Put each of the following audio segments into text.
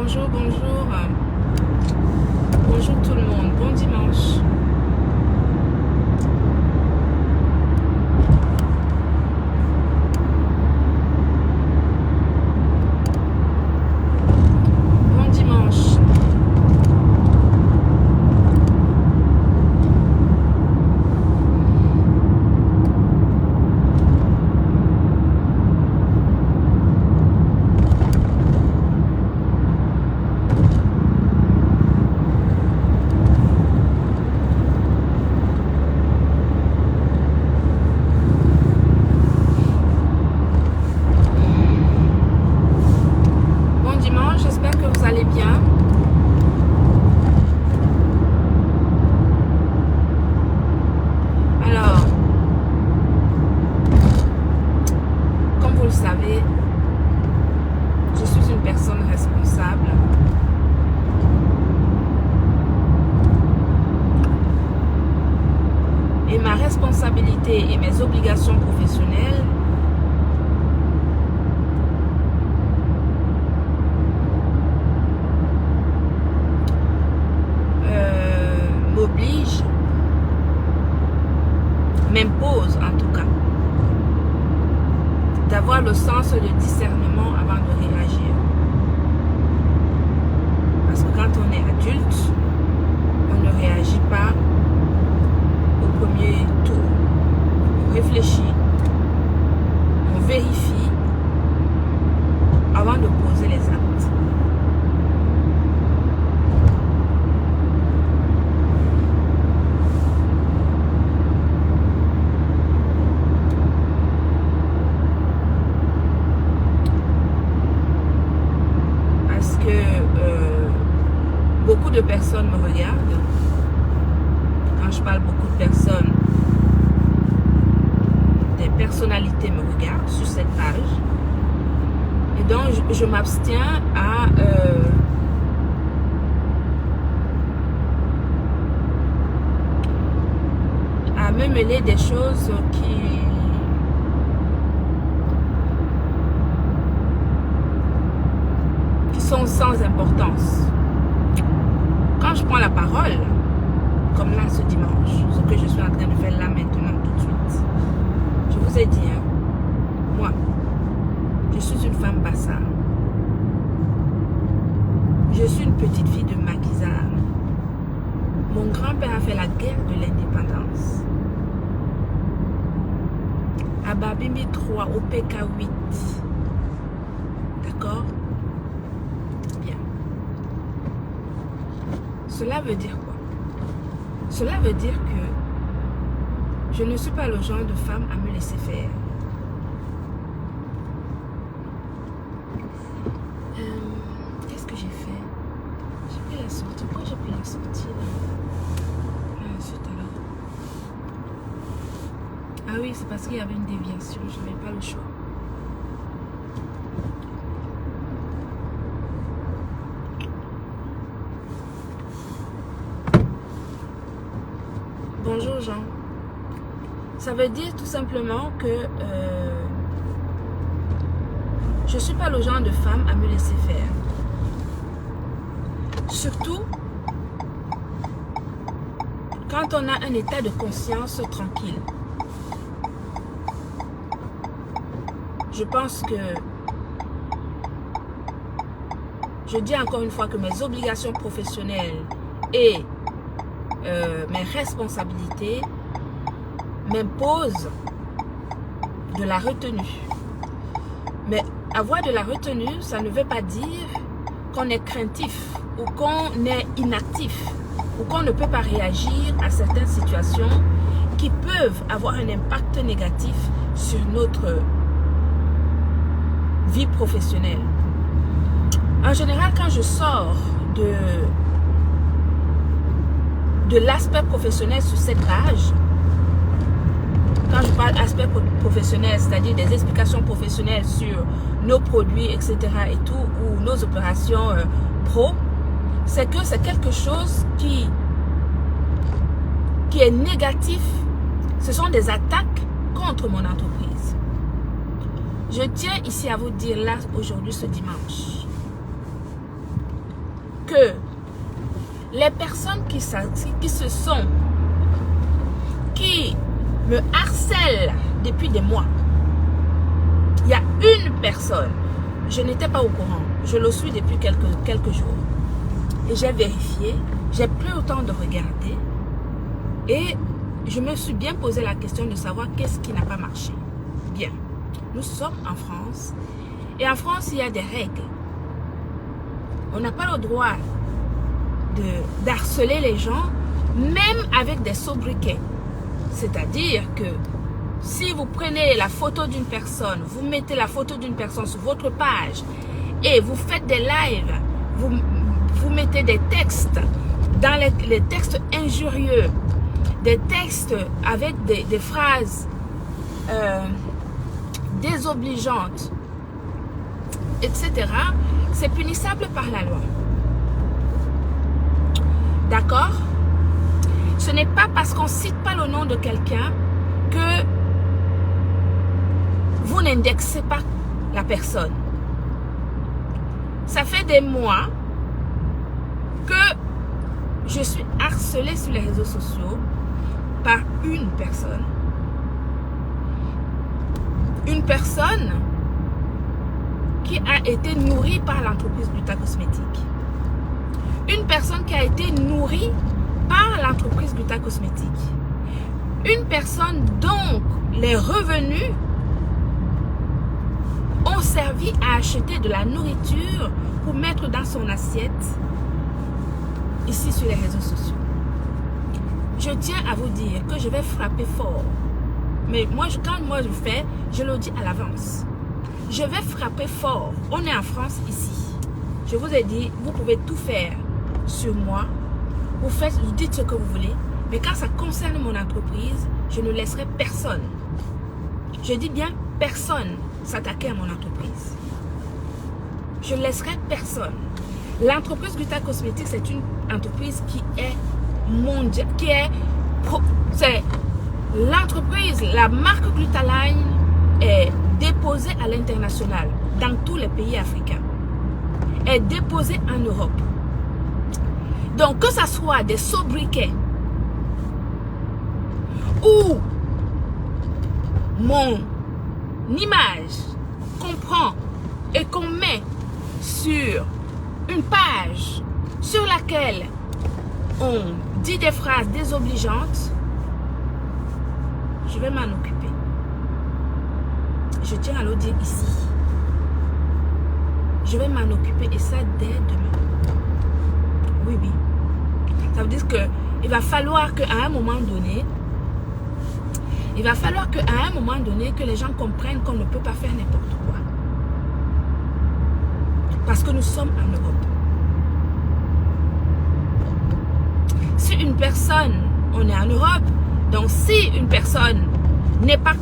bonjour, bonjour. Bonjour tout le monde, bon dimanche. Bon dimanche. J'espère que vous allez bien. Alors, comme vous le savez, je suis une personne responsable. Et ma responsabilité et mes obligations professionnelles m'oblige, m'impose en tout cas, d'avoir le sens de discernement avant de réagir. Parce que quand on est adulte, on ne réagit pas au premier tour. On réfléchit, on vérifie avant de poser les actes. Beaucoup de personnes me regardent. Quand je parle beaucoup de personnes, des personnalités me regardent sur cette page. Et donc, je m'abstiens à me mêler des choses qui sont sans importance. Quand je prends la parole, comme là ce dimanche, ce que je suis en train de faire là maintenant tout de suite, je vous ai dit, moi, je suis une femme bassard. Je suis une petite fille de maquisard. Mon grand-père a fait la guerre de l'indépendance. À Babimi 3, au PK 8. D'accord? Cela veut dire quoi? Cela veut dire que je ne suis pas le genre de femme à me laisser faire. Qu'est-ce que j'ai fait? J'ai pris la sortie. Pourquoi j'ai pris la sortie là? Ensuite alors. Ah oui, c'est parce qu'il y avait une déviation. Je n'avais pas le choix. Bonjour Jean. Ça veut dire tout simplement que je ne suis pas le genre de femme à me laisser faire. Surtout quand on a un état de conscience tranquille. Je pense que, je dis encore une fois que mes obligations professionnelles et mes responsabilités m'imposent de la retenue. Mais avoir de la retenue, ça ne veut pas dire qu'on est craintif ou qu'on est inactif ou qu'on ne peut pas réagir à certaines situations qui peuvent avoir un impact négatif sur notre vie professionnelle. En général, quand je sors de l'aspect professionnel sur cette page, quand je parle aspect professionnel, c'est-à-dire des explications professionnelles sur nos produits, etc. et tout, ou nos opérations pro, c'est que c'est quelque chose qui est négatif. Ce sont des attaques contre mon entreprise. Je tiens ici à vous dire là, aujourd'hui, ce dimanche, que les personnes qui me harcèlent depuis des mois, il y a une personne, je n'étais pas au courant, je le suis depuis quelques jours. Et j'ai vérifié, j'ai pris le temps de regarder et je me suis bien posé la question de savoir qu'est-ce qui n'a pas marché. Bien, nous sommes en France et en France, il y a des règles. On n'a pas le droit d'harceler les gens, même avec des sobriquets. C'est-à-dire que si vous prenez la photo d'une personne, vous mettez la photo d'une personne sur votre page et vous faites des lives, vous mettez des textes, dans les textes injurieux, des textes avec des phrases désobligeantes, etc., c'est punissable par la loi. D'accord? Ce n'est pas parce qu'on ne cite pas le nom de quelqu'un que vous n'indexez pas la personne. Ça fait des mois que je suis harcelée sur les réseaux sociaux par une personne. Une personne qui a été nourrie par l'entreprise Gluta Cosmétique. Une personne qui a été nourrie par l'entreprise Gluta Cosmétique. Une personne dont les revenus ont servi à acheter de la nourriture pour mettre dans son assiette ici sur les réseaux sociaux. Je tiens à vous dire que je vais frapper fort. Mais moi, quand moi je fais, je le dis à l'avance. Je vais frapper fort. On est en France ici. Je vous ai dit, vous pouvez tout faire sur moi. Vous dites ce que vous voulez. Mais quand ça concerne mon entreprise, je ne laisserai personne. Je dis bien personne s'attaquer à mon entreprise. Je ne laisserai personne. L'entreprise Gluta Cosmétique, c'est une entreprise qui est mondiale, c'est l'entreprise, la marque Glutaline est déposée à l'international dans tous les pays africains. Est déposée en Europe. Donc que ce soit des sobriquets ou mon image qu'on prend et qu'on met sur une page sur laquelle on dit des phrases désobligeantes, je vais m'en occuper. Je tiens à le dire ici. Je vais m'en occuper et ça dès demain. Oui, oui. Ça veut dire qu'il va falloir qu'à un moment donné, que les gens comprennent qu'on ne peut pas faire n'importe quoi. Parce que nous sommes en Europe. Si une personne, on est en Europe, donc si une personne n'est pas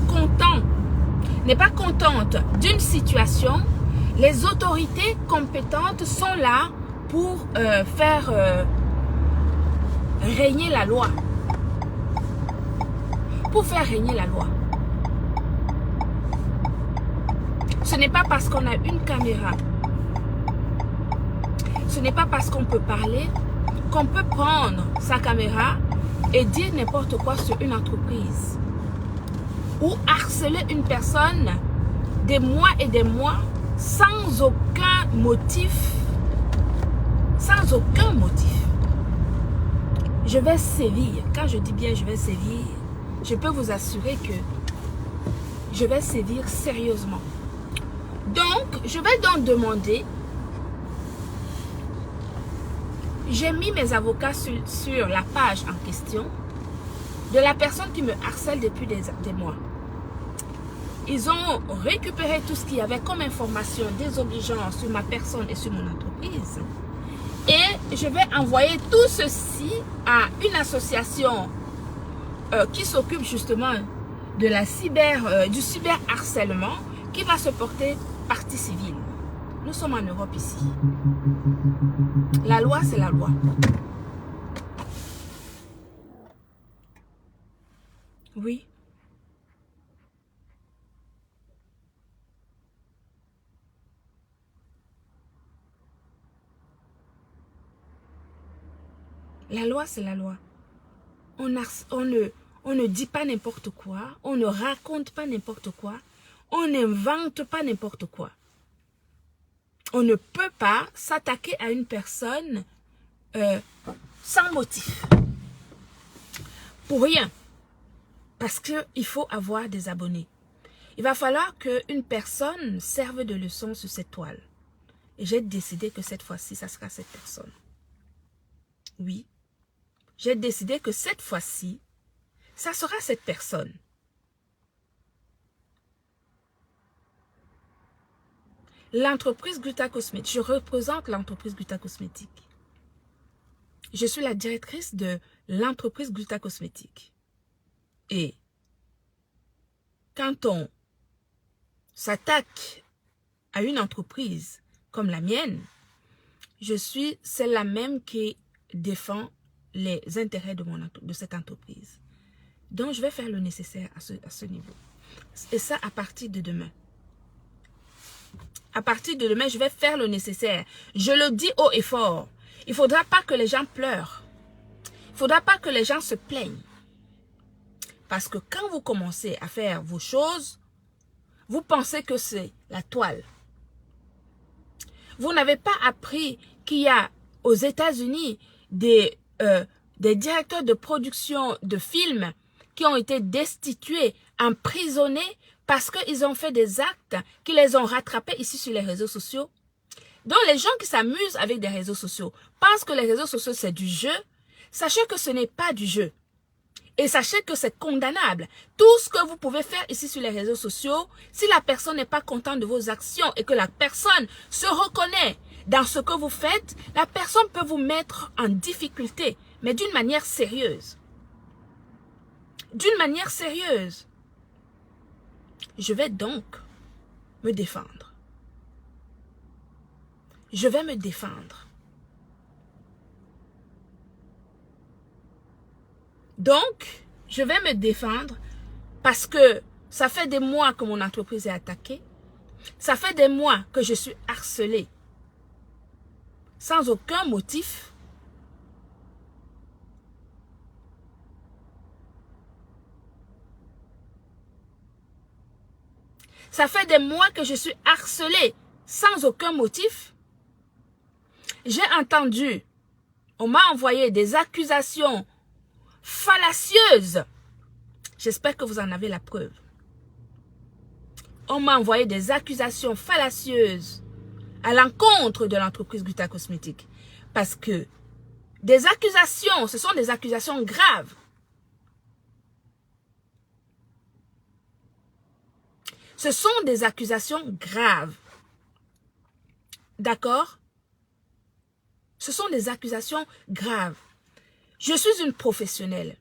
contente d'une situation, les autorités compétentes sont là pour faire régner la loi. Pour faire régner la loi. Ce n'est pas parce qu'on a une caméra, ce n'est pas parce qu'on peut parler qu'on peut prendre sa caméra et dire n'importe quoi sur une entreprise. Ou harceler une personne des mois et des mois sans aucun motif. Sans aucun motif. Je vais sévir. Quand je dis bien je vais sévir, je peux vous assurer que je vais sévir sérieusement. Donc, je vais donc demander. J'ai mis mes avocats sur la page en question de la personne qui me harcèle depuis des mois. Ils ont récupéré tout ce qu'il y avait comme information désobligeante sur ma personne et sur mon entreprise. Et je vais envoyer tout ceci à une association qui s'occupe justement de la du cyberharcèlement qui va se porter partie civile. Nous sommes en Europe ici. La loi, c'est la loi. Oui. La loi, c'est la loi. On ne dit pas n'importe quoi. On ne raconte pas n'importe quoi. On n'invente pas n'importe quoi. On ne peut pas s'attaquer à une personne sans motif. Pour rien. Parce qu'il faut avoir des abonnés. Il va falloir qu'une personne serve de leçon sur cette toile. Et j'ai décidé que cette fois-ci, ça sera cette personne. Oui. J'ai décidé que cette fois-ci, ça sera cette personne. L'entreprise Gluta Cosmétique. Je représente l'entreprise Gluta Cosmétique. Je suis la directrice de l'entreprise Gluta Cosmétique. Et quand on s'attaque à une entreprise comme la mienne, je suis celle-là même qui défend les intérêts de cette entreprise. Donc, je vais faire le nécessaire à ce niveau. Et ça, à partir de demain. À partir de demain, je vais faire le nécessaire. Je le dis haut et fort. Il ne faudra pas que les gens pleurent. Il ne faudra pas que les gens se plaignent. Parce que quand vous commencez à faire vos choses, vous pensez que c'est la toile. Vous n'avez pas appris qu'il y a aux États-Unis des directeurs de production de films qui ont été destitués, emprisonnés parce qu'ils ont fait des actes qui les ont rattrapés ici sur les réseaux sociaux. Donc les gens qui s'amusent avec des réseaux sociaux pensent que les réseaux sociaux c'est du jeu. Sachez que ce n'est pas du jeu. Et sachez que c'est condamnable. Tout ce que vous pouvez faire ici sur les réseaux sociaux, si la personne n'est pas contente de vos actions et que la personne se reconnaît dans ce que vous faites, la personne peut vous mettre en difficulté, mais d'une manière sérieuse. D'une manière sérieuse. Je vais donc me défendre. Je vais me défendre. Donc, je vais me défendre parce que ça fait des mois que mon entreprise est attaquée. Ça fait des mois que je suis harcelée sans aucun motif. Ça fait des mois que je suis harcelée sans aucun motif. J'ai entendu, on m'a envoyé des accusations fallacieuses. J'espère que vous en avez la preuve. On m'a envoyé des accusations fallacieuses à l'encontre de l'entreprise Gluta Cosmétique. Parce que des accusations, ce sont des accusations graves. Ce sont des accusations graves. D'accord? Ce sont des accusations graves. Je suis une professionnelle.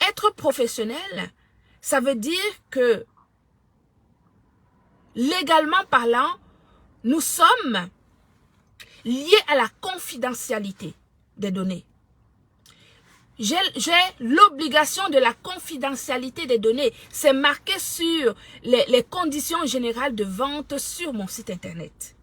Être professionnelle, ça veut dire que, légalement parlant, nous sommes liés à la confidentialité des données. J'ai l'obligation de la confidentialité des données. C'est marqué sur les conditions générales de vente sur mon site internet.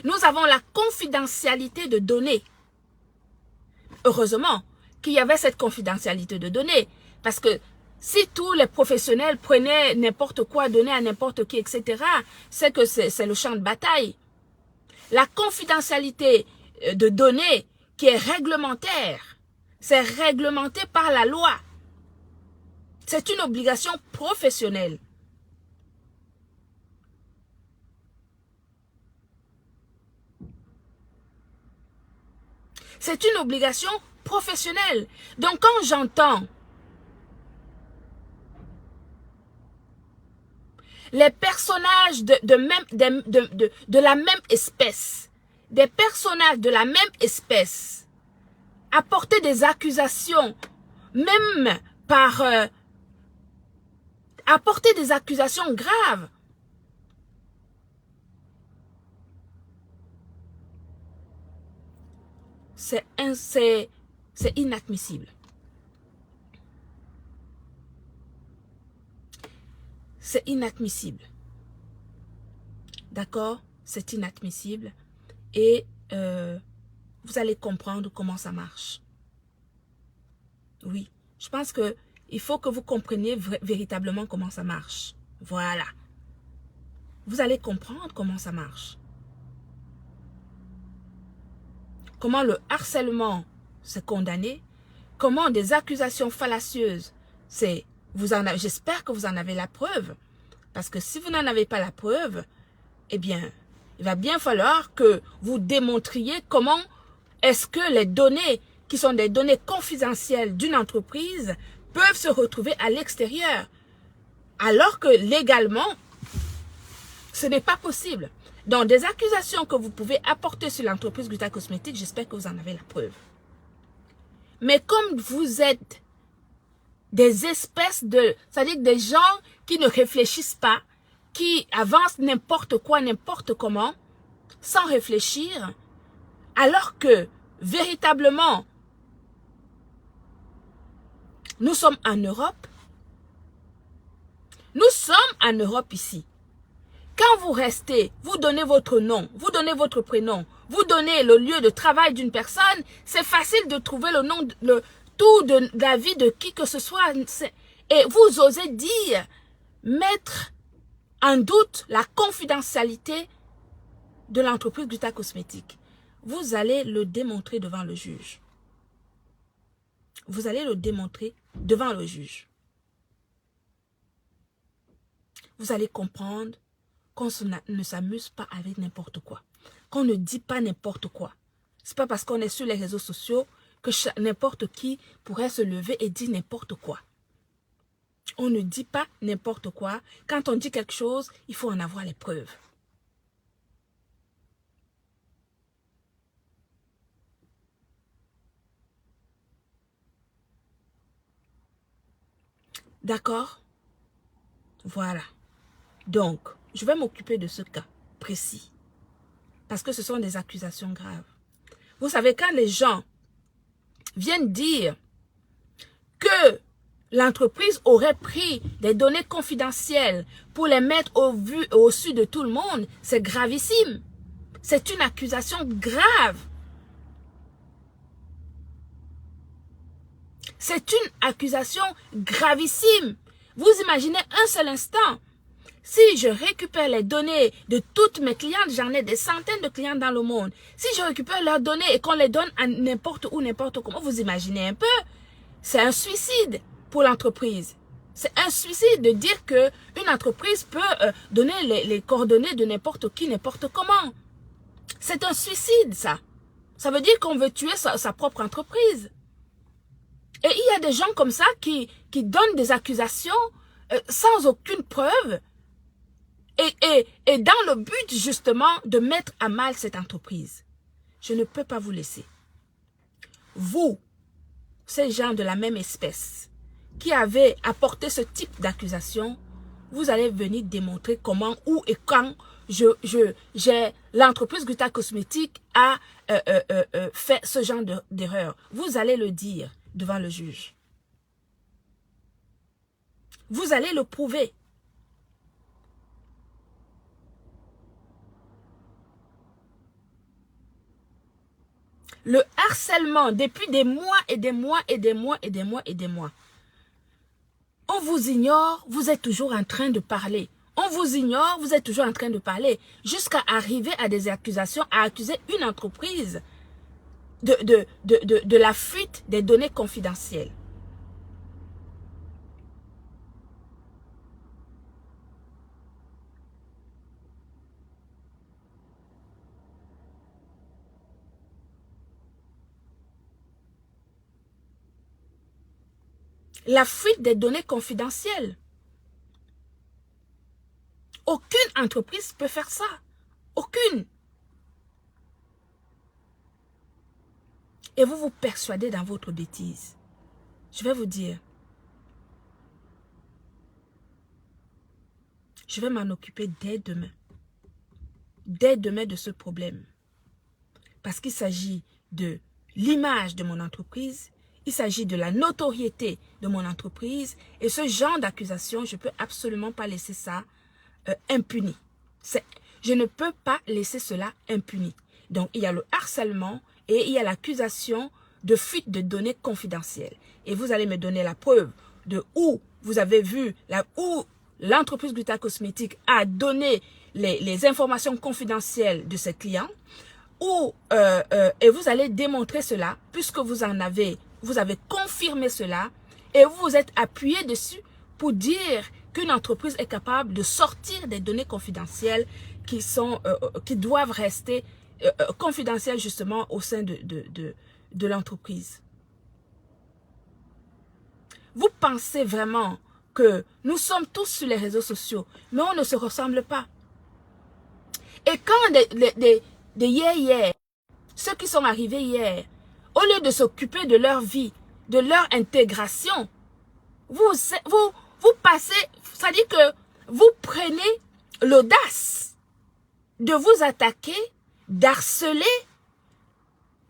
Nous avons la confidentialité de données. Heureusement qu'il y avait cette confidentialité de données. Parce que si tous les professionnels prenaient n'importe quoi, donnaient à n'importe qui, etc., c'est que c'est le champ de bataille. La confidentialité de données qui est réglementaire, c'est réglementé par la loi. C'est une obligation professionnelle. C'est une obligation professionnelle. Donc quand j'entends les personnages de la même espèce, des personnages de la même espèce, apporter des accusations, même par... apporter des accusations graves. C'est inadmissible. C'est inadmissible. D'accord? C'est inadmissible. Et vous allez comprendre comment ça marche. Oui, je pense que il faut que vous compreniez véritablement comment ça marche. Voilà. Vous allez comprendre comment ça marche. Comment le harcèlement c'est condamné. Comment des accusations fallacieuses, j'espère que vous en avez la preuve. Parce que si vous n'en avez pas la preuve, eh bien, il va bien falloir que vous démontriez comment est-ce que les données qui sont des données confidentielles d'une entreprise peuvent se retrouver à l'extérieur. Alors que légalement, ce n'est pas possible. Donc, des accusations que vous pouvez apporter sur l'entreprise Gluta Cosmétique, j'espère que vous en avez la preuve. Mais comme vous êtes des espèces de... c'est-à-dire des gens qui ne réfléchissent pas, qui avancent n'importe quoi, n'importe comment, sans réfléchir, alors que, véritablement, nous sommes en Europe. Nous sommes en Europe ici. Quand vous restez, vous donnez votre nom, vous donnez votre prénom, vous donnez le lieu de travail d'une personne, c'est facile de trouver le nom, tout de la vie de qui que ce soit. Et vous osez dire, mettre en doute la confidentialité de l'entreprise Gluta Cosmétique. Vous allez le démontrer devant le juge. Vous allez le démontrer devant le juge. Vous allez comprendre qu'on ne s'amuse pas avec n'importe quoi. Qu'on ne dit pas n'importe quoi. C'est pas parce qu'on est sur les réseaux sociaux que n'importe qui pourrait se lever et dire n'importe quoi. On ne dit pas n'importe quoi. Quand on dit quelque chose, il faut en avoir les preuves. D'accord? Voilà. Donc, je vais m'occuper de ce cas précis. Parce que ce sont des accusations graves. Vous savez, quand les gens viennent dire que l'entreprise aurait pris des données confidentielles pour les mettre au su de tout le monde, c'est gravissime. C'est une accusation grave. C'est une accusation gravissime. Vous imaginez un seul instant, si je récupère les données de toutes mes clientes, j'en ai des centaines de clients dans le monde. Si je récupère leurs données et qu'on les donne à n'importe où, n'importe comment, vous imaginez un peu, c'est un suicide pour l'entreprise. C'est un suicide de dire que une entreprise peut donner les coordonnées de n'importe qui, n'importe comment. C'est un suicide, ça. Ça veut dire qu'on veut tuer sa propre entreprise. Et il y a des gens comme ça qui donnent des accusations sans aucune preuve et dans le but justement de mettre à mal cette entreprise. Je ne peux pas vous laisser. Vous, ces gens de la même espèce qui avez apporté ce type d'accusation, vous allez venir démontrer comment, où et quand l'entreprise Gluta Cosmétique a fait ce genre d'erreur. Vous allez le dire devant le juge. Vous allez le prouver. Le harcèlement depuis des mois et des mois et des mois et des mois et des mois. On vous ignore, vous êtes toujours en train de parler. On vous ignore, vous êtes toujours en train de parler. Jusqu'à arriver à des accusations, à accuser une entreprise de la fuite des données confidentielles. La fuite des données confidentielles. Aucune entreprise peut faire ça. Aucune. Et vous vous persuadez dans votre bêtise. Je vais vous dire. Je vais m'en occuper dès demain. Dès demain de ce problème. Parce qu'il s'agit de l'image de mon entreprise. Il s'agit de la notoriété de mon entreprise. Et ce genre d'accusation, je ne peux absolument pas laisser ça impuni. Je ne peux pas laisser cela impuni. Donc, il y a le harcèlement et il y a l'accusation de fuite de données confidentielles. Et vous allez me donner la preuve de où vous avez vu, où l'entreprise Gluta Cosmétique a donné les informations confidentielles de ses clients, et vous allez démontrer cela, puisque vous avez confirmé cela, et vous vous êtes appuyé dessus pour dire qu'une entreprise est capable de sortir des données confidentielles qui doivent rester confidentielles justement au sein de l'entreprise. Vous pensez vraiment que nous sommes tous sur les réseaux sociaux, mais on ne se ressemble pas. Et quand des hier, ceux qui sont arrivés hier, au lieu de s'occuper de leur vie, de leur intégration, vous passez, c'est-à-dire que vous prenez l'audace de vous attaquer, d'harceler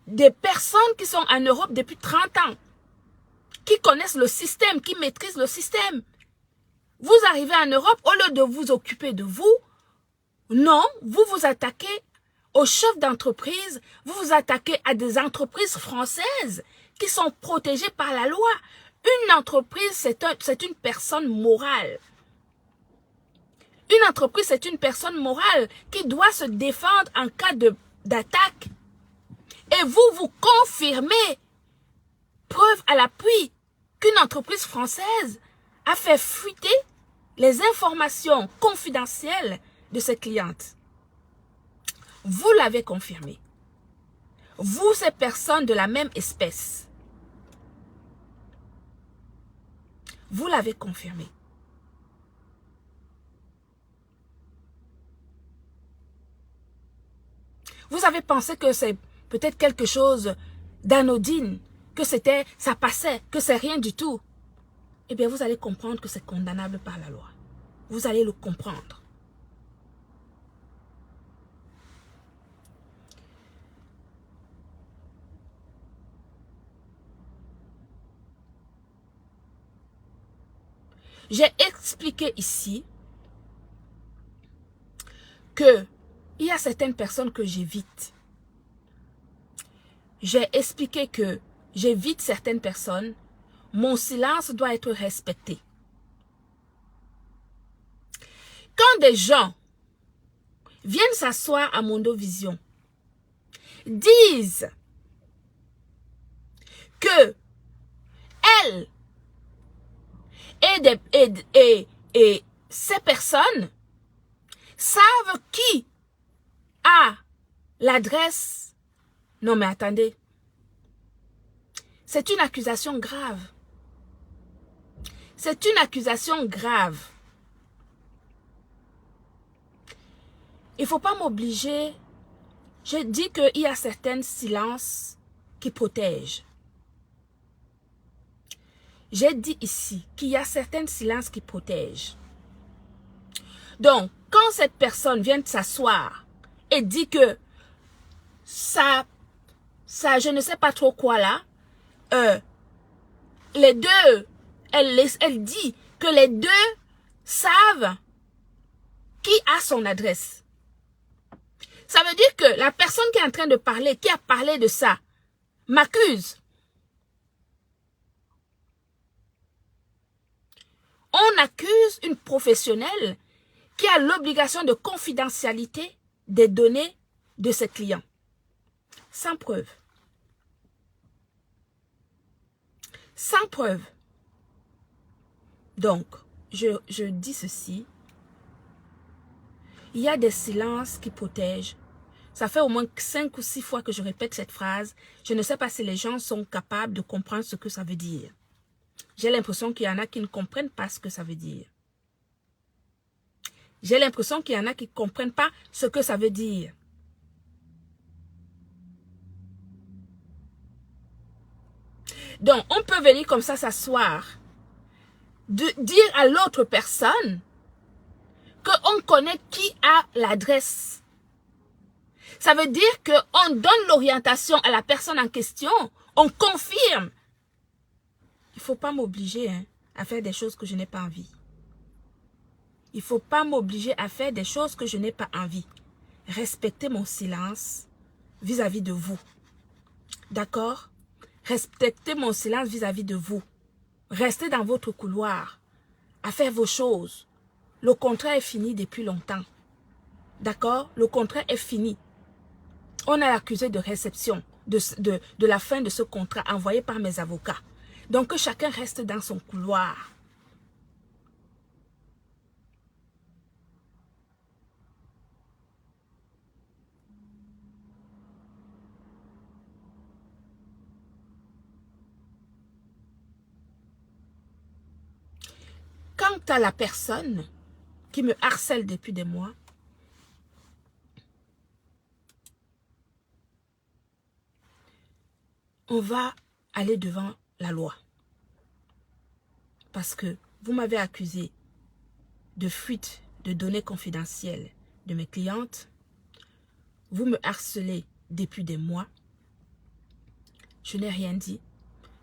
des personnes qui sont en Europe depuis 30 ans, qui connaissent le système, qui maîtrisent le système. Vous arrivez en Europe, au lieu de vous occuper de vous, non, vous vous attaquez aux chefs d'entreprise, vous vous attaquez à des entreprises françaises qui sont protégées par la loi. Une entreprise, c'est une personne morale. Une entreprise, c'est une personne morale qui doit se défendre en cas d'attaque. Et vous confirmez, preuve à l'appui, qu'une entreprise française a fait fuiter les informations confidentielles de ses clientes. Vous l'avez confirmé. Vous, ces personnes de la même espèce. Vous l'avez confirmé. Vous avez pensé que c'est peut-être quelque chose d'anodine, que ça passait, que c'est rien du tout. Eh bien, vous allez comprendre que c'est condamnable par la loi. Vous allez le comprendre. J'ai expliqué ici que il y a certaines personnes que j'évite. J'ai expliqué que j'évite certaines personnes. Mon silence doit être respecté. Quand des gens viennent s'asseoir à Mondovision, disent que elles et ces personnes savent qui a l'adresse. Non mais attendez, c'est une accusation grave. C'est une accusation grave. Il ne faut pas m'obliger. Je dis qu'il y a certains silences qui protègent. J'ai dit ici qu'il y a certains silences qui protègent. Donc, quand cette personne vient s'asseoir et dit que ça, je ne sais pas trop quoi là, les deux, elle dit que les deux savent qui a son adresse. Ça veut dire que la personne qui est en train de parler, qui a parlé de ça, m'accuse. On accuse une professionnelle qui a l'obligation de confidentialité des données de ses clients. Sans preuve. Sans preuve. Donc, je dis ceci. Il y a des silences qui protègent. Ça fait au moins 5 ou 6 fois que je répète cette phrase. Je ne sais pas si les gens sont capables de comprendre ce que ça veut dire. J'ai l'impression qu'il y en a qui ne comprennent pas ce que ça veut dire. J'ai l'impression qu'il y en a qui ne comprennent pas ce que ça veut dire. Donc, on peut venir comme ça s'asseoir, dire à l'autre personne qu'on connaît qui a l'adresse. Ça veut dire qu'on donne l'orientation à la personne en question, on confirme. Il ne faut pas m'obliger à faire des choses que je n'ai pas envie. Il ne faut pas m'obliger à faire des choses que je n'ai pas envie. respectez mon silence vis-à-vis de vous. D'accord? Respectez mon silence vis-à-vis de vous. Restez dans votre couloir à faire vos choses. Le contrat est fini depuis longtemps. D'accord? Le contrat est fini. On a accusé de réception de la fin de ce contrat envoyé par mes avocats. Donc que chacun reste dans son couloir. Quant à la personne qui me harcèle depuis des mois, on va aller devant la loi. Parce que vous m'avez accusé de fuite de données confidentielles de mes clientes. Vous me harcelez depuis des mois. Je n'ai rien dit,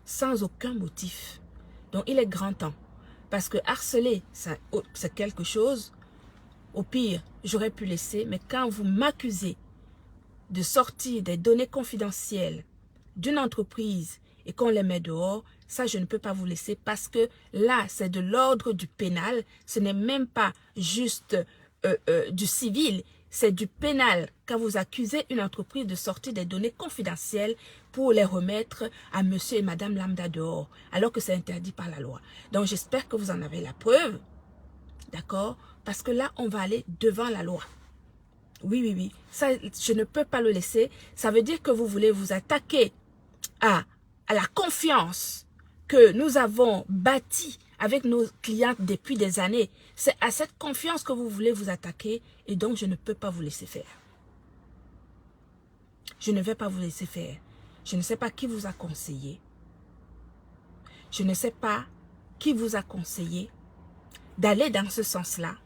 sans aucun motif. Donc il est grand temps. Parce que harceler, c'est quelque chose. Au pire, j'aurais pu laisser. Mais quand vous m'accusez de sortir des données confidentielles d'une entreprise et qu'on les met dehors, ça je ne peux pas vous laisser parce que là c'est de l'ordre du pénal, ce n'est même pas juste du civil, c'est du pénal quand vous accusez une entreprise de sortir des données confidentielles pour les remettre à monsieur et madame lambda dehors, alors que c'est interdit par la loi. Donc j'espère que vous en avez la preuve, d'accord? Parce que là on va aller devant la loi. Oui, ça je ne peux pas le laisser. Ça veut dire que vous voulez vous attaquer à la confiance que nous avons bâtie avec nos clientes depuis des années. C'est à cette confiance que vous voulez vous attaquer et donc je ne peux pas vous laisser faire. Je ne vais pas vous laisser faire. Je ne sais pas qui vous a conseillé. Je ne sais pas qui vous a conseillé d'aller dans ce sens-là.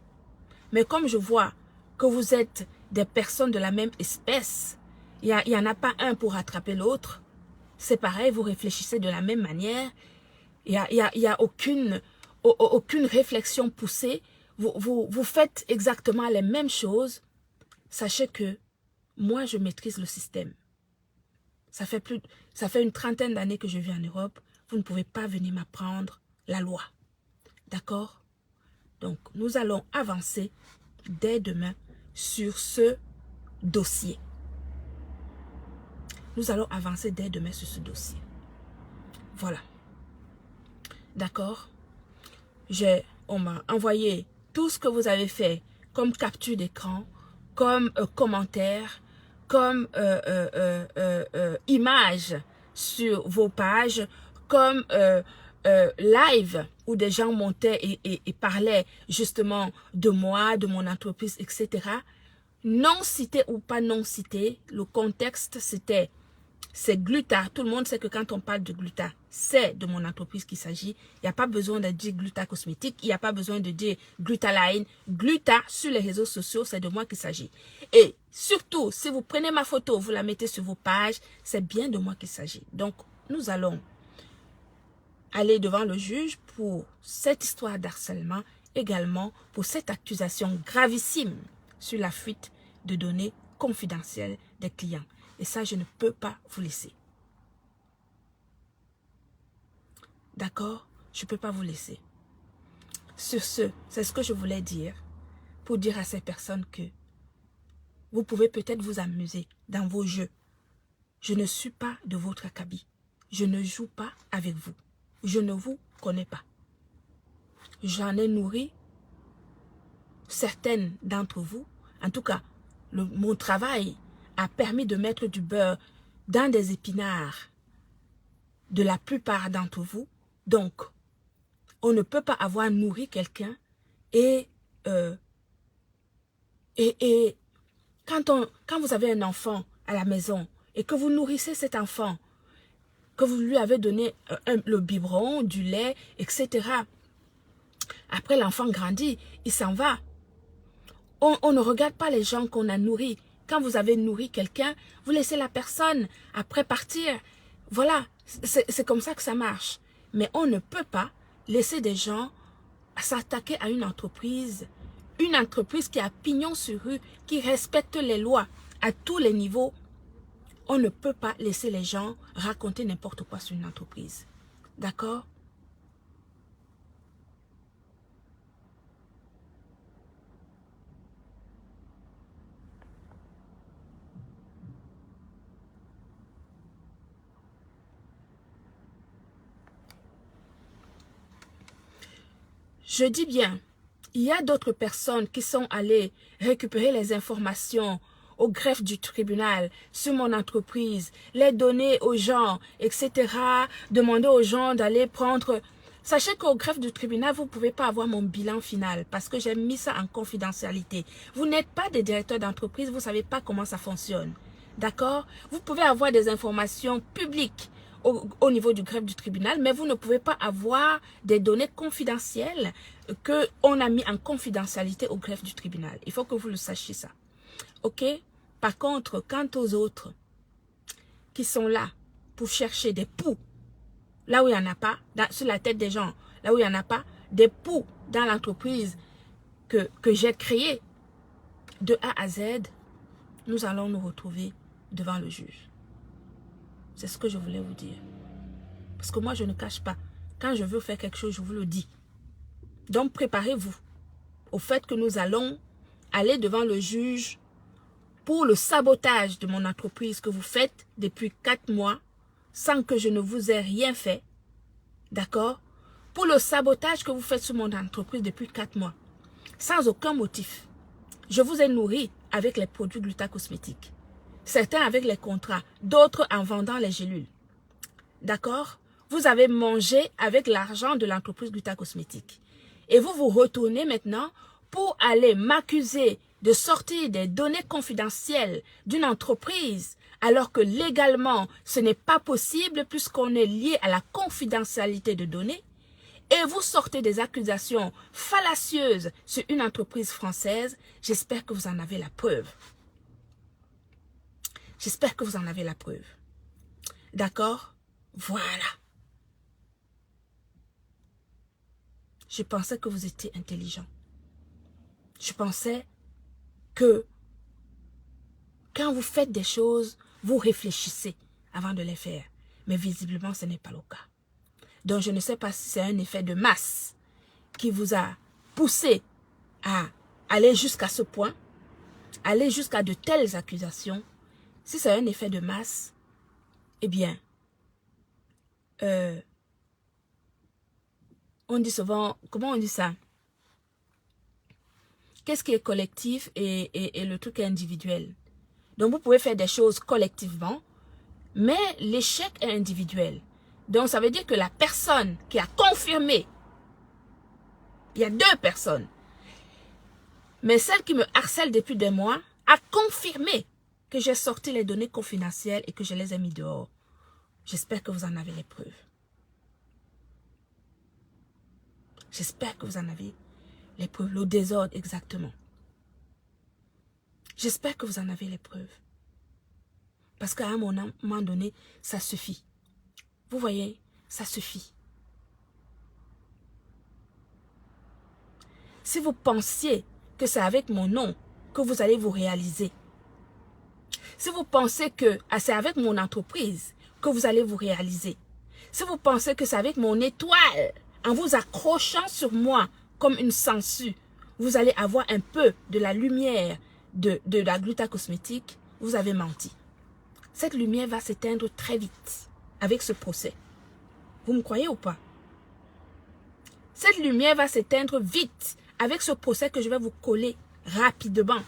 Mais comme je vois que vous êtes des personnes de la même espèce, il n'y en a pas un pour rattraper l'autre. C'est pareil, vous réfléchissez de la même manière. Il y a aucune réflexion poussée. Vous faites exactement les mêmes choses. Sachez que moi, je maîtrise le système. Ça fait une trentaine d'années que je vis en Europe. Vous ne pouvez pas venir m'apprendre la loi. D'accord? Donc, nous allons avancer dès demain sur ce dossier. Nous allons avancer dès demain sur ce dossier. Voilà. D'accord? On m'a envoyé tout ce que vous avez fait comme capture d'écran, comme commentaire, comme image sur vos pages, comme live où des gens montaient et parlaient justement de moi, de mon entreprise, etc. Non cité ou pas non cité, le contexte c'était... C'est Gluta. Tout le monde sait que quand on parle de Gluta, c'est de mon entreprise qu'il s'agit. Il n'y a pas besoin de dire Gluta Cosmétique. Il n'y a pas besoin de dire Gluta Line. Gluta, sur les réseaux sociaux, c'est de moi qu'il s'agit. Et surtout, si vous prenez ma photo, vous la mettez sur vos pages, c'est bien de moi qu'il s'agit. Donc, nous allons aller devant le juge pour cette histoire d'harcèlement, également pour cette accusation gravissime sur la fuite de données confidentielles des clients. Et ça, je ne peux pas vous laisser. D'accord? Je ne peux pas vous laisser. Sur ce, c'est ce que je voulais dire pour dire à ces personnes que vous pouvez peut-être vous amuser dans vos jeux. Je ne suis pas de votre acabit. Je ne joue pas avec vous. Je ne vous connais pas. J'en ai nourri certaines d'entre vous. En tout cas, mon travail a permis de mettre du beurre dans des épinards de la plupart d'entre vous. Donc, on ne peut pas avoir nourri quelqu'un et quand vous avez un enfant à la maison et que vous nourrissez cet enfant, que vous lui avez donné le biberon, du lait, etc. Après, l'enfant grandit, il s'en va. On ne regarde pas les gens qu'on a nourris. Quand vous avez nourri quelqu'un, vous laissez la personne après partir. Voilà, c'est comme ça que ça marche. Mais on ne peut pas laisser des gens s'attaquer à une entreprise une entreprise qui a pignon sur rue, qui respecte les lois à tous les niveaux, on ne peut pas laisser les gens raconter n'importe quoi sur une entreprise. D'accord? Je dis bien, il y a d'autres personnes qui sont allées récupérer les informations au greffe du tribunal sur mon entreprise, les donner aux gens, etc. Demander aux gens d'aller prendre... Sachez qu'au greffe du tribunal, vous ne pouvez pas avoir mon bilan final parce que j'ai mis ça en confidentialité. Vous n'êtes pas des directeurs d'entreprise, vous ne savez pas comment ça fonctionne. D'accord? Vous pouvez avoir des informations publiques au niveau du greffe du tribunal, mais vous ne pouvez pas avoir des données confidentielles qu'on a mis en confidentialité au greffe du tribunal. Il faut que vous le sachiez ça. Ok? Par contre, quant aux autres qui sont là pour chercher des poux, là où il n'y en a pas, sur la tête des gens, là où il n'y en a pas, des poux dans l'entreprise que j'ai créée, de A à Z, nous allons nous retrouver devant le juge. C'est ce que je voulais vous dire. Parce que moi, je ne cache pas. Quand je veux faire quelque chose, je vous le dis. Donc, préparez-vous au fait que nous allons aller devant le juge pour le sabotage de mon entreprise que vous faites depuis 4 mois sans que je ne vous ai rien fait. D'accord? Pour le sabotage que vous faites sur mon entreprise depuis 4 mois. Sans aucun motif. Je vous ai nourri avec les produits Gluta-Cosmétique. Certains avec les contrats, d'autres en vendant les gélules. D'accord? Vous avez mangé avec l'argent de l'entreprise Gluta-Cosmétique. Et vous vous retournez maintenant pour aller m'accuser de sortir des données confidentielles d'une entreprise alors que légalement ce n'est pas possible puisqu'on est lié à la confidentialité de données. Et vous sortez des accusations fallacieuses sur une entreprise française. J'espère que vous en avez la preuve. J'espère que vous en avez la preuve. D'accord? Voilà. Je pensais que vous étiez intelligent. Je pensais que quand vous faites des choses, vous réfléchissez avant de les faire. Mais visiblement, ce n'est pas le cas. Donc, je ne sais pas si c'est un effet de masse qui vous a poussé à aller jusqu'à ce point, aller jusqu'à de telles accusations. Si c'est un effet de masse, eh bien, on dit souvent, comment on dit ça? Qu'est-ce qui est collectif et le truc est individuel? Donc, vous pouvez faire des choses collectivement, mais l'échec est individuel. Donc, ça veut dire que la personne qui a confirmé, il y a 2 personnes, mais celle qui me harcèle depuis des mois a confirmé que j'ai sorti les données confidentielles et que je les ai mis dehors. J'espère que vous en avez les preuves. J'espère que vous en avez les preuves, le désordre exactement. J'espère que vous en avez les preuves. Parce qu'à un moment donné, ça suffit. Vous voyez, ça suffit. Si vous pensiez que c'est avec mon nom que vous allez vous réaliser, si vous pensez que c'est avec mon entreprise que vous allez vous réaliser, si vous pensez que c'est avec mon étoile, en vous accrochant sur moi comme une sangsue, vous allez avoir un peu de la lumière de la Gluta-Cosmétique, vous avez menti. Cette lumière va s'éteindre très vite avec ce procès. Vous me croyez ou pas? Cette lumière va s'éteindre vite avec ce procès que je vais vous coller rapidement.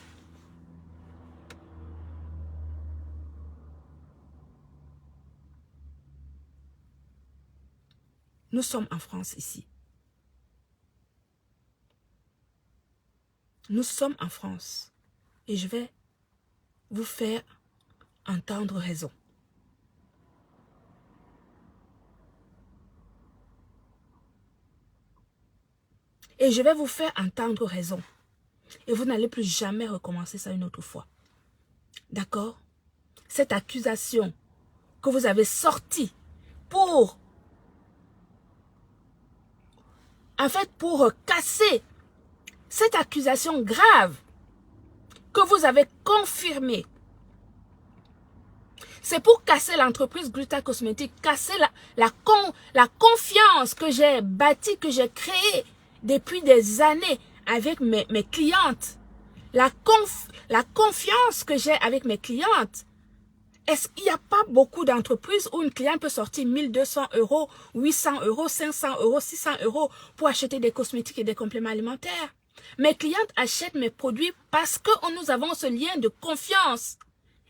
Nous sommes en France ici. Nous sommes en France. Et je vais vous faire entendre raison. Et je vais vous faire entendre raison. Et vous n'allez plus jamais recommencer ça une autre fois. D'accord? Cette accusation que vous avez sortie pour... En fait, pour casser cette accusation grave que vous avez confirmée, c'est pour casser l'entreprise Gluta Cosmétique, casser la confiance que j'ai bâtie, que j'ai créée depuis des années avec mes clientes. La confiance que j'ai avec mes clientes. Est-ce qu'il n'y a pas beaucoup d'entreprises où une cliente peut sortir 1200 €, 800 €, 500 €, 600 € pour acheter des cosmétiques et des compléments alimentaires? Mes clientes achètent mes produits parce que nous avons ce lien de confiance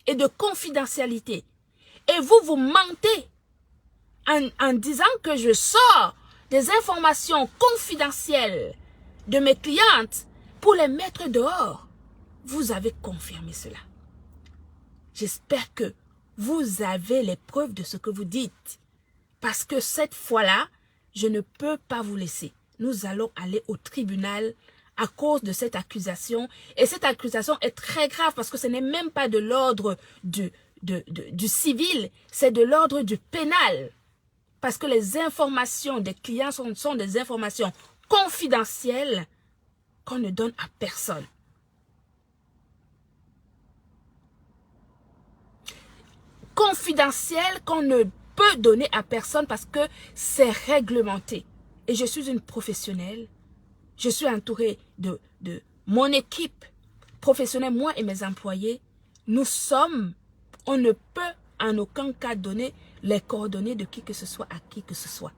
et de confidentialité. Et vous mentez en disant que je sors des informations confidentielles de mes clientes pour les mettre dehors. Vous avez confirmé cela. J'espère que vous avez les preuves de ce que vous dites. Parce que cette fois-là, je ne peux pas vous laisser. Nous allons aller au tribunal à cause de cette accusation. Et cette accusation est très grave parce que ce n'est même pas de l'ordre du civil, c'est de l'ordre du pénal. Parce que les informations des clients sont des informations confidentielles qu'on ne donne à personne. Confidentielles qu'on ne peut donner à personne parce que c'est réglementé. Et je suis une professionnelle. Je suis entourée de mon équipe professionnelle, moi et mes employés. On ne peut en aucun cas donner les coordonnées de qui que ce soit à qui que ce soit.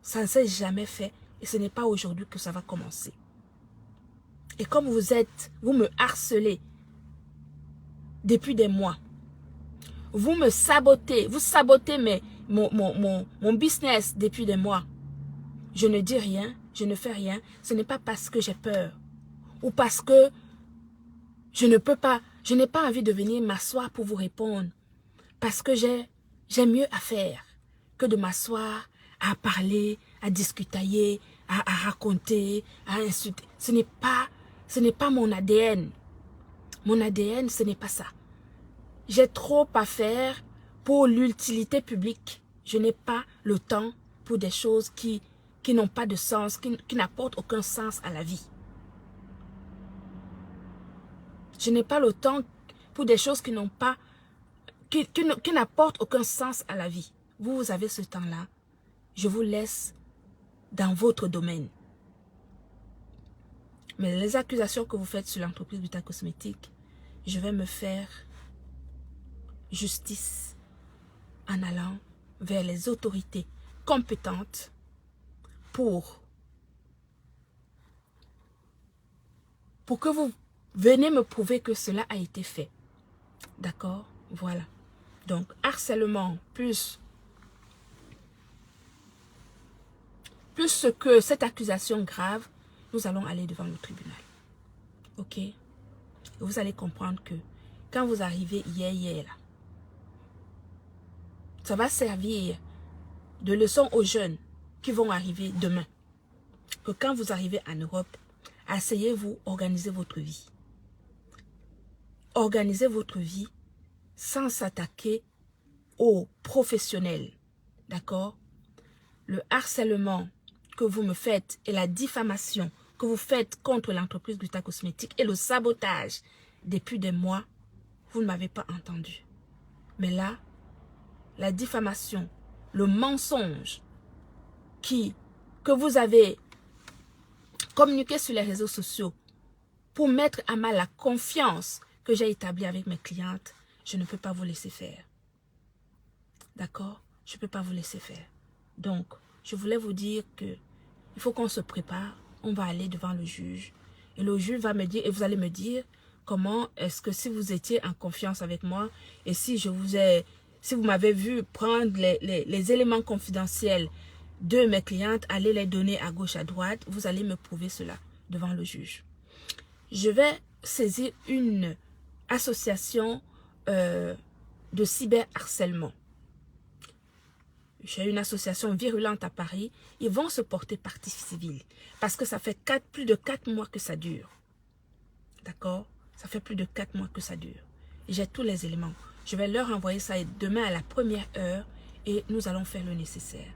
Ça ne s'est jamais fait et ce n'est pas aujourd'hui que ça va commencer. Et comme vous me harcelez depuis des mois, vous me sabotez, vous sabotez mon business depuis des mois. Je ne dis rien, je ne fais rien. Ce n'est pas parce que j'ai peur ou parce que je n'ai pas envie de venir m'asseoir pour vous répondre. Parce que j'ai mieux à faire que de m'asseoir, à parler, à discutailler, à raconter, à insulter. Ce n'est pas mon ADN. Mon ADN, ce n'est pas ça. J'ai trop à faire pour l'utilité publique. Je n'ai pas le temps pour des choses qui n'ont pas de sens, qui n'apportent aucun sens à la vie. Je n'ai pas le temps pour des choses qui n'apportent aucun sens à la vie. Vous avez ce temps-là. Je vous laisse dans votre domaine. Mais les accusations que vous faites sur l'entreprise Gluta Cosmétique, je vais me faire justice en allant vers les autorités compétentes pour que vous venez me prouver que cela a été fait. D'accord? Voilà. Donc, harcèlement plus ce que cette accusation grave, nous allons aller devant le tribunal. Ok? Et vous allez comprendre que quand vous arrivez hier là, ça va servir de leçon aux jeunes qui vont arriver demain. Que quand vous arrivez en Europe, asseyez-vous, organisez votre vie. Organisez votre vie sans s'attaquer aux professionnels. D'accord? Le harcèlement que vous me faites et la diffamation que vous faites contre l'entreprise Gluta Cosmétique et le sabotage depuis des mois, vous ne m'avez pas entendu. Mais là, la diffamation, le mensonge que vous avez communiqué sur les réseaux sociaux pour mettre à mal la confiance que j'ai établie avec mes clientes, je ne peux pas vous laisser faire. D'accord? Je ne peux pas vous laisser faire. Donc, je voulais vous dire que il faut qu'on se prépare. On va aller devant le juge. Et le juge va me dire, et vous allez me dire, comment est-ce que si vous étiez en confiance avec moi, et si vous m'avez vu prendre les éléments confidentiels de mes clientes, aller les donner à gauche, à droite, vous allez me prouver cela devant le juge. Je vais saisir une association de cyberharcèlement. J'ai une association virulente à Paris. Ils vont se porter partie civile. Parce que ça fait plus de 4 mois que ça dure. D'accord? Ça fait plus de 4 mois que ça dure. J'ai tous les éléments. Je vais leur envoyer ça demain à la première heure. Et nous allons faire le nécessaire.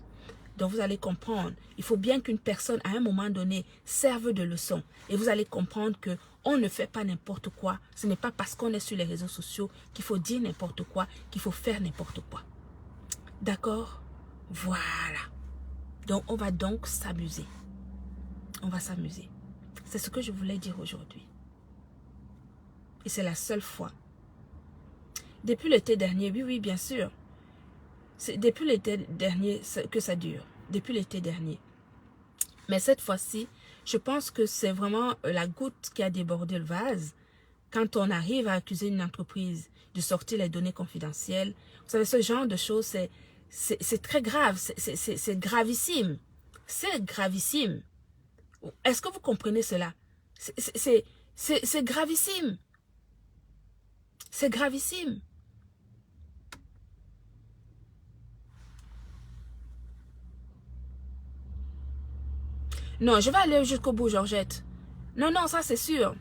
Donc, vous allez comprendre. Il faut bien qu'une personne, à un moment donné, serve de leçon. Et vous allez comprendre que on ne fait pas n'importe quoi. Ce n'est pas parce qu'on est sur les réseaux sociaux qu'il faut dire n'importe quoi, qu'il faut faire n'importe quoi. D'accord? Voilà. Donc, on va donc s'amuser. On va s'amuser. C'est ce que je voulais dire aujourd'hui. Et c'est la seule fois. Depuis l'été dernier, oui, bien sûr. C'est depuis l'été dernier que ça dure. Depuis l'été dernier. Mais cette fois-ci, je pense que c'est vraiment la goutte qui a débordé le vase. Quand on arrive à accuser une entreprise de sortir les données confidentielles. Vous savez, ce genre de choses, c'est très grave. C'est gravissime. C'est gravissime. Est-ce que vous comprenez cela? C'est gravissime. C'est gravissime. Non, je vais aller jusqu'au bout, Georgette. Non, non, ça c'est sûr.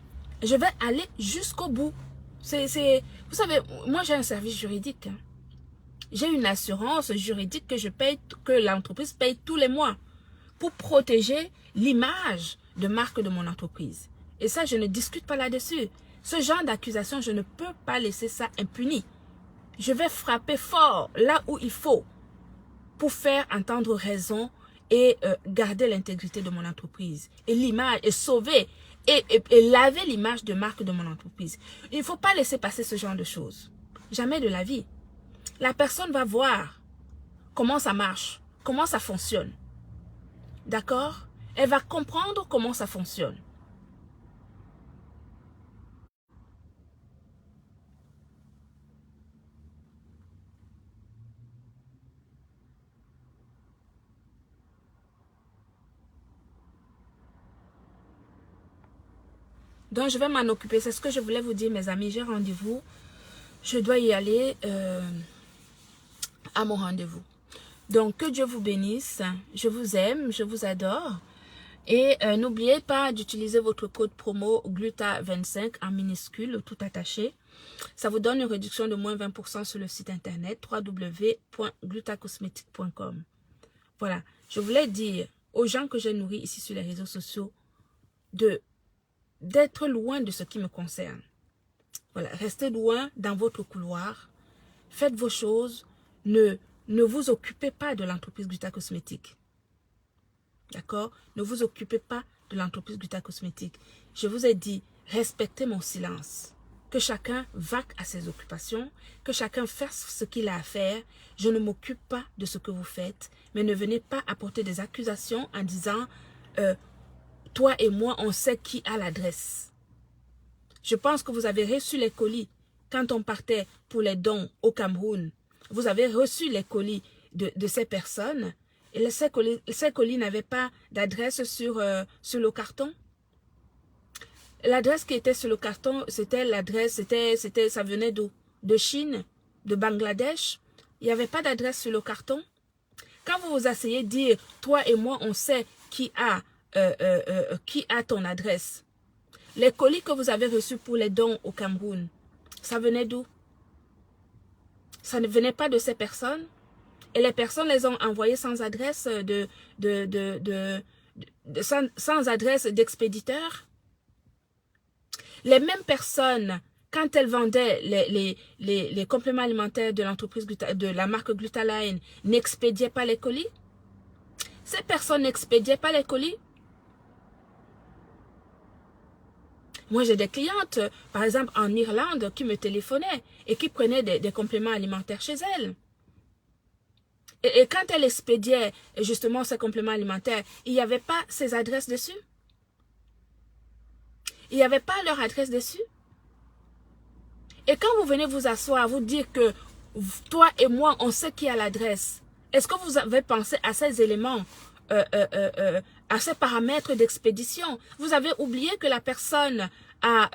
Je vais aller jusqu'au bout. Vous savez, moi j'ai un service juridique. Hein. J'ai une assurance juridique que je paye, que l'entreprise paye tous les mois pour protéger l'image de marque de mon entreprise. Et ça, je ne discute pas là-dessus. Ce genre d'accusation, je ne peux pas laisser ça impuni. Je vais frapper fort là où il faut pour faire entendre raison et garder l'intégrité de mon entreprise. Et l'image, et sauver, et laver l'image de marque de mon entreprise. Il ne faut pas laisser passer ce genre de choses. Jamais de la vie. La personne va voir comment ça marche, comment ça fonctionne. D'accord? Elle va comprendre comment ça fonctionne. Donc, je vais m'en occuper. C'est ce que je voulais vous dire, mes amis. J'ai rendez-vous. Je dois y aller à mon rendez-vous. Donc, que Dieu vous bénisse. Je vous aime, je vous adore. Et n'oubliez pas d'utiliser votre code promo GLUTA25 en minuscule, tout attaché. Ça vous donne une réduction de moins 20% sur le site internet www.glutacosmetic.com. Voilà. Je voulais dire aux gens que j'ai nourris ici sur les réseaux sociaux d'être loin de ce qui me concerne. Voilà, restez loin dans votre couloir. Faites vos choses. Ne vous occupez pas de l'entreprise Gluta Cosmétique. D'accord? Ne vous occupez pas de l'entreprise Gluta Cosmétique. Je vous ai dit, respectez mon silence. Que chacun vaque à ses occupations. Que chacun fasse ce qu'il a à faire. Je ne m'occupe pas de ce que vous faites. Mais ne venez pas apporter des accusations en disant toi et moi, on sait qui a l'adresse. Je pense que vous avez reçu les colis quand on partait pour les dons au Cameroun. Vous avez reçu les colis de ces personnes. Et ces colis n'avaient pas d'adresse sur le carton. L'adresse qui était sur le carton, c'était l'adresse, ça venait d'où? De Chine, de Bangladesh. Il n'y avait pas d'adresse sur le carton. Quand vous vous asseyez dire, toi et moi, on sait qui a ton adresse. Les colis que vous avez reçus pour les dons au Cameroun, ça venait d'où? Ça ne venait pas de ces personnes. Et les personnes les ont envoyées sans adresse sans adresse d'expéditeur. Les mêmes personnes, quand elles vendaient les compléments alimentaires de l'entreprise de la marque Glutaline, n'expédiaient pas les colis. Ces personnes n'expédiaient pas les colis. Moi, j'ai des clientes, par exemple, en Irlande, qui me téléphonaient et qui prenaient des compléments alimentaires chez elles. Et quand elles expédiaient justement ces compléments alimentaires, il n'y avait pas ces adresses dessus. Il n'y avait pas leur adresse dessus. Et quand vous venez vous asseoir, vous dire que toi et moi, on sait qui a l'adresse, est-ce que vous avez pensé à ces éléments, à ces paramètres d'expédition? Vous avez oublié que la personne a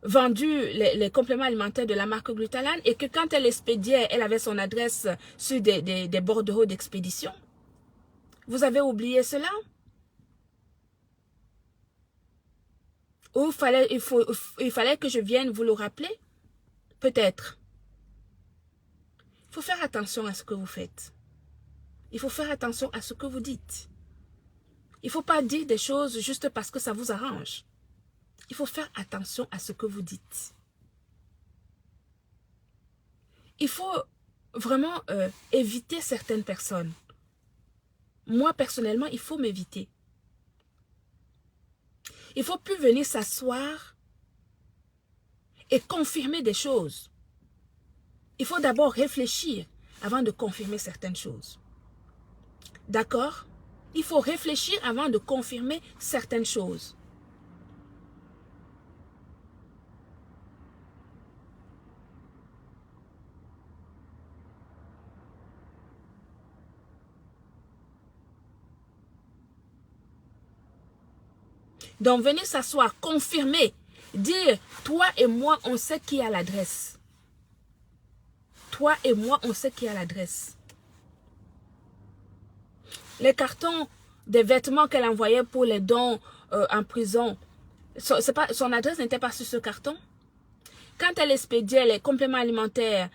vendu les compléments alimentaires de la marque Glutaline et que quand elle expédiait, elle avait son adresse sur des bordereaux d'expédition. Vous avez oublié cela? Ou il fallait que je vienne vous le rappeler? Peut-être. Il faut faire attention à ce que vous faites. Il faut faire attention à ce que vous dites. Il ne faut pas dire des choses juste parce que ça vous arrange. Il faut faire attention à ce que vous dites. Il faut vraiment éviter certaines personnes. Moi, personnellement, il faut m'éviter. Il ne faut plus venir s'asseoir et confirmer des choses. Il faut d'abord réfléchir avant de confirmer certaines choses. D'accord? Il faut réfléchir avant de confirmer certaines choses. Donc, venez s'asseoir, confirmer, dire, toi et moi, on sait qui a l'adresse. Toi et moi, on sait qui a l'adresse. Les cartons des vêtements qu'elle envoyait pour les dons en prison, son adresse n'était pas sur ce carton. Quand elle expédiait les compléments alimentaires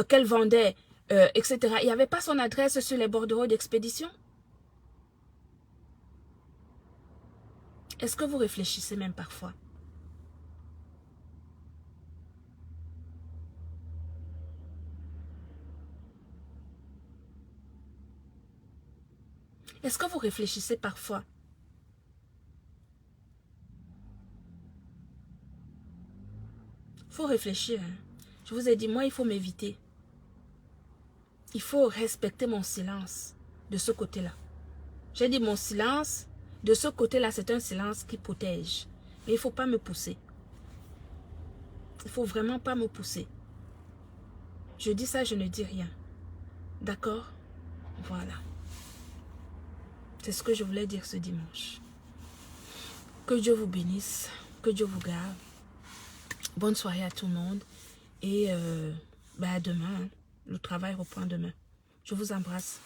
qu'elle vendait, etc., il n'y avait pas son adresse sur les bordereaux d'expédition. Est-ce que vous réfléchissez même parfois? Est-ce que vous réfléchissez parfois? Il faut réfléchir. Hein. Je vous ai dit, moi, il faut m'éviter. Il faut respecter mon silence de ce côté-là. J'ai dit mon silence, de ce côté-là, c'est un silence qui protège. Mais il ne faut pas me pousser. Il ne faut vraiment pas me pousser. Je dis ça, je ne dis rien. D'accord? Voilà. C'est ce que je voulais dire ce dimanche. Que Dieu vous bénisse. Que Dieu vous garde. Bonne soirée à tout le monde. Et à demain. Le travail reprend demain. Je vous embrasse.